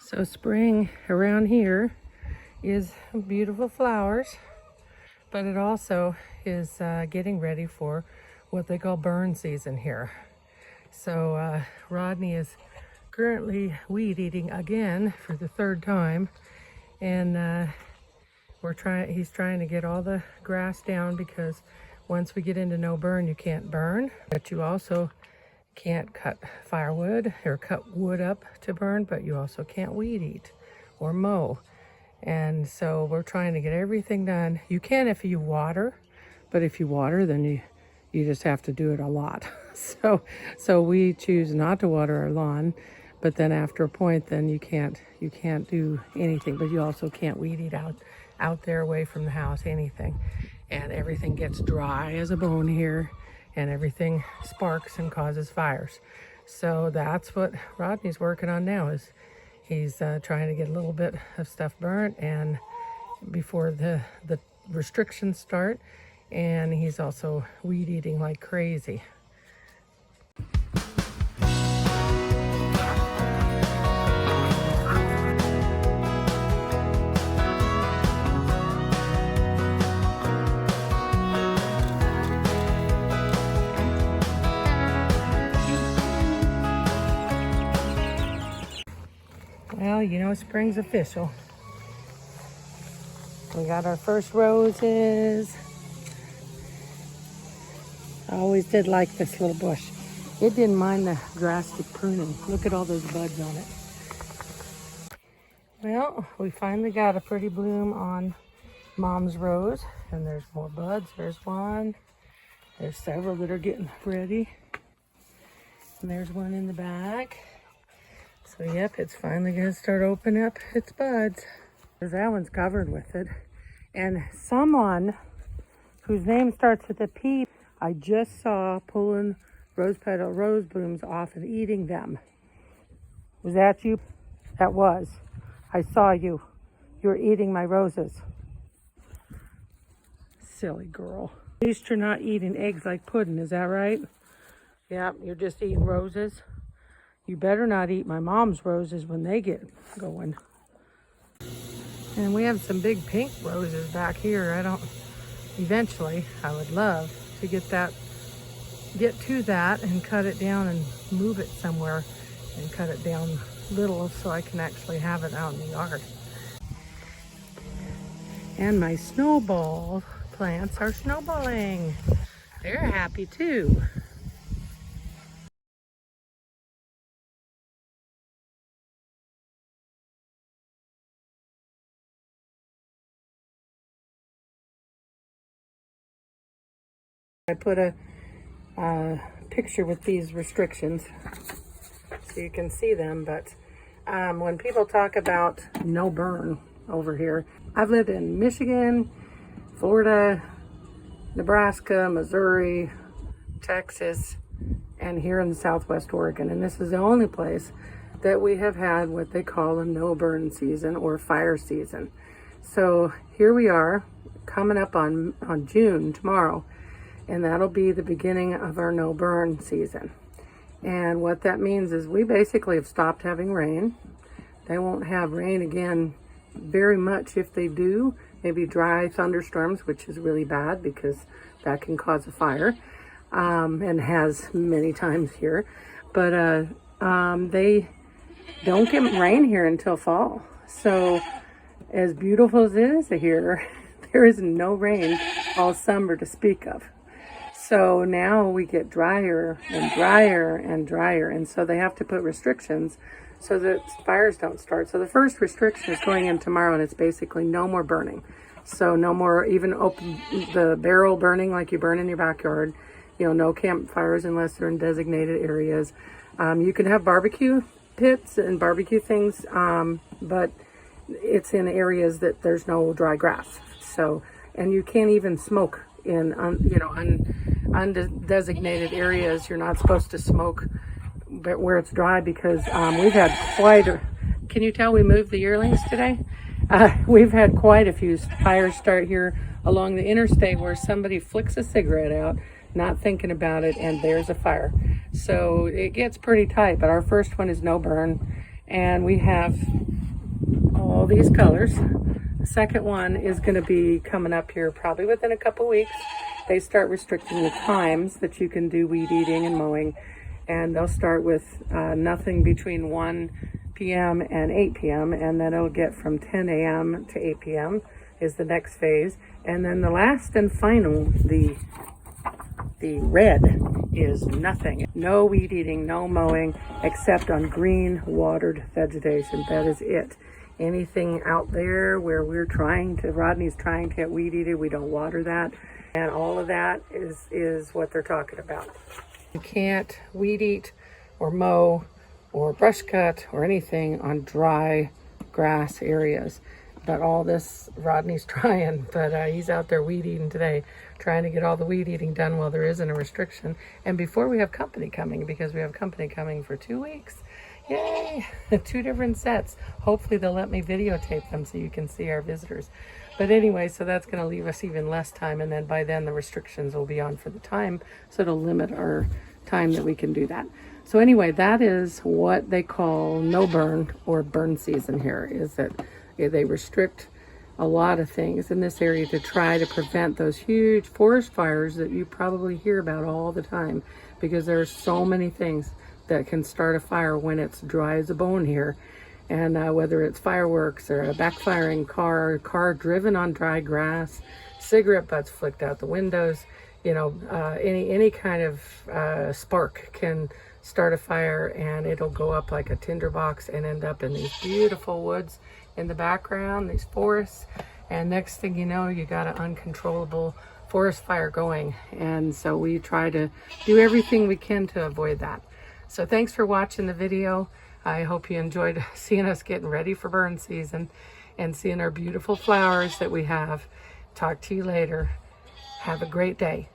So spring around here is beautiful flowers, but it also is getting ready for what they call burn season here. So Rodney is currently weed eating again for the third time, and he's trying to get all the grass down, because once we get into no burn, you can't burn, but you also can't cut firewood or cut wood up to burn, but you also can't weed eat or mow. And so we're trying to get everything done. You can if you water, but if you water, then you just have to do it a lot. So we choose not to water our lawn, but then after a point, then you can't do anything, but you also can't weed eat out there away from the house, anything. And everything gets dry as a bone here, and everything sparks and causes fires. So that's what Rodney's working on now, is he's trying to get a little bit of stuff burnt and before the restrictions start, and he's also weed eating like crazy. Well, you know, spring's official. We got our first roses. I always did like this little bush. It didn't mind the drastic pruning. Look at all those buds on it. Well, we finally got a pretty bloom on Mom's rose, and there's more buds. There's one. There's several that are getting ready. And there's one in the back. So yep, it's finally gonna start opening up its buds. That one's covered with it. And someone whose name starts with a P, I just saw pulling rose blooms off and eating them. Was that you? That was. I saw you. You were eating my roses. Silly girl. At least you're not eating eggs like pudding, is that right? Yep, you're just eating roses. You better not eat my mom's roses when they get going. And we have some big pink roses back here. Eventually, I would love to get to that and cut it down and move it somewhere and cut it down little so I can actually have it out in the yard. And my snowball plants are snowballing. They're happy too. I put a picture with these restrictions so you can see them, but when people talk about no burn over here, I've lived in Michigan, Florida, Nebraska, Missouri, Texas, and here in Southwest Oregon, and this is the only place that we have had what they call a no burn season or fire season. So here we are coming up on June tomorrow, and that'll be the beginning of our no burn season. And what that means is we basically have stopped having rain. They won't have rain again very much. If they do, maybe dry thunderstorms, which is really bad because that can cause a fire, and has many times here. But they don't get rain here until fall. So as beautiful as it is here, there is no rain all summer to speak of. So now we get drier and drier and drier, and so they have to put restrictions so that fires don't start. So the first restriction is going in tomorrow, and it's basically no more burning. So no more even open the barrel burning like you burn in your backyard. You know, no campfires unless they're in designated areas. You can have barbecue pits and barbecue things, but it's in areas that there's no dry grass. So, and you can't even smoke in undesignated areas. You're not supposed to smoke but where it's dry, because we've had quite a, can you tell we moved the yearlings today? We've had quite a few fires start here along the interstate where somebody flicks a cigarette out, not thinking about it, and there's a fire. So it gets pretty tight, but our first one is no burn, And we have all these colors. The second one is going to be coming up here probably within a couple weeks. They start restricting the times that you can do weed eating and mowing, and they'll start with nothing between 1 p.m. and 8 p.m. and then it'll get from 10 a.m. to 8 p.m. is the next phase. And then the last and final, the red, is nothing. No weed eating, no mowing, except on green watered vegetation. That is it. Anything out there where Rodney's trying to get weed eated, we don't water that. And all of that is what they're talking about. You can't weed eat or mow or brush cut or anything on dry grass areas. But all this, Rodney's trying, but he's out there weed eating today, trying to get all the weed eating done while there isn't a restriction. And before we have company coming, because we have company coming for 2 weeks. Yay! 2 different sets. Hopefully they'll let me videotape them so you can see our visitors. But anyway, so that's going to leave us even less time, and then by then the restrictions will be on for the time, so it'll limit our time that we can do that. So anyway, that is what they call no burn or burn season here, is that they restrict a lot of things in this area to try to prevent those huge forest fires that you probably hear about all the time, because there are so many things that can start a fire when it's dry as a bone here. And whether it's fireworks or a backfiring car driven on dry grass, cigarette butts flicked out the windows, you know, any kind of spark can start a fire, and it'll go up like a tinderbox and end up in these beautiful woods in the background, these forests. And next thing you know, you got an uncontrollable forest fire going. And so we try to do everything we can to avoid that. So thanks for watching the video. I hope you enjoyed seeing us getting ready for burn season and seeing our beautiful flowers that we have. Talk to you later. Have a great day.